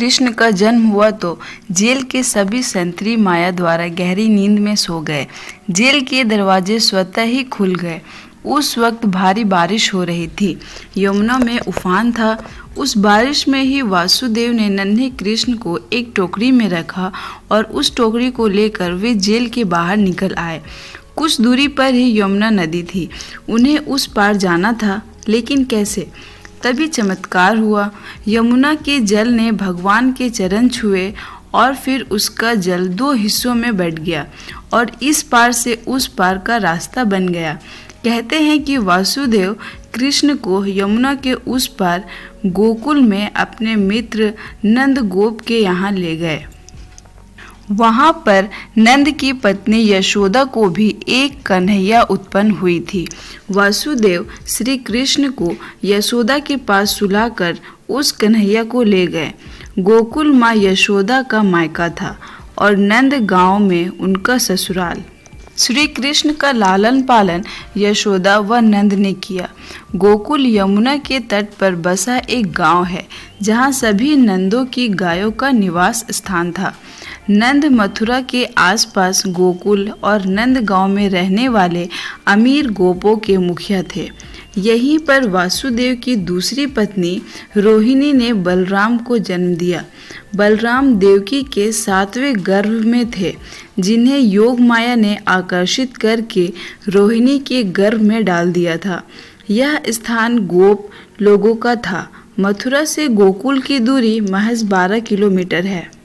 कृष्ण का जन्म हुआ तो जेल के सभी संतरी माया द्वारा गहरी नींद में सो गए। जेल के दरवाजे स्वतः ही खुल गए। उस वक्त भारी बारिश हो रही थी। यमुना में उफान था। उस बारिश में ही वासुदेव ने नन्हे कृष्ण को एक टोकरी में रखा और उस टोकरी को लेकर वे जेल के बाहर निकल आए। कुछ दूरी पर ही यमुना नदी थी। उन्हें उस पार जाना था, लेकिन कैसे? तभी चमत्कार हुआ। यमुना के जल ने भगवान के चरण छुए और फिर उसका जल दो हिस्सों में बट गया और इस पार से उस पार का रास्ता बन गया। कहते हैं कि वासुदेव कृष्ण को यमुना के उस पार गोकुल में अपने मित्र नंद गोप के यहाँ ले गए। वहाँ पर नंद की पत्नी यशोदा को भी एक कन्हैया उत्पन्न हुई थी। वासुदेव श्री कृष्ण को यशोदा के पास सुलाकर उस कन्हैया को ले गए। गोकुल माँ यशोदा का मायका था और नंद गांव में उनका ससुराल। श्री कृष्ण का लालन पालन यशोदा व नंद ने किया। गोकुल यमुना के तट पर बसा एक गांव है, जहां सभी नंदों की गायों का निवास स्थान था। नंद मथुरा के आसपास गोकुल और नंद गांव में रहने वाले अमीर गोपों के मुखिया थे। यहीं पर वासुदेव की दूसरी पत्नी रोहिणी ने बलराम को जन्म दिया। बलराम देवकी के 7वें गर्भ में थे, जिन्हें योग माया ने आकर्षित करके रोहिणी के गर्भ में डाल दिया था। यह स्थान गोप लोगों का था। मथुरा से गोकुल की दूरी महज 12 किलोमीटर है।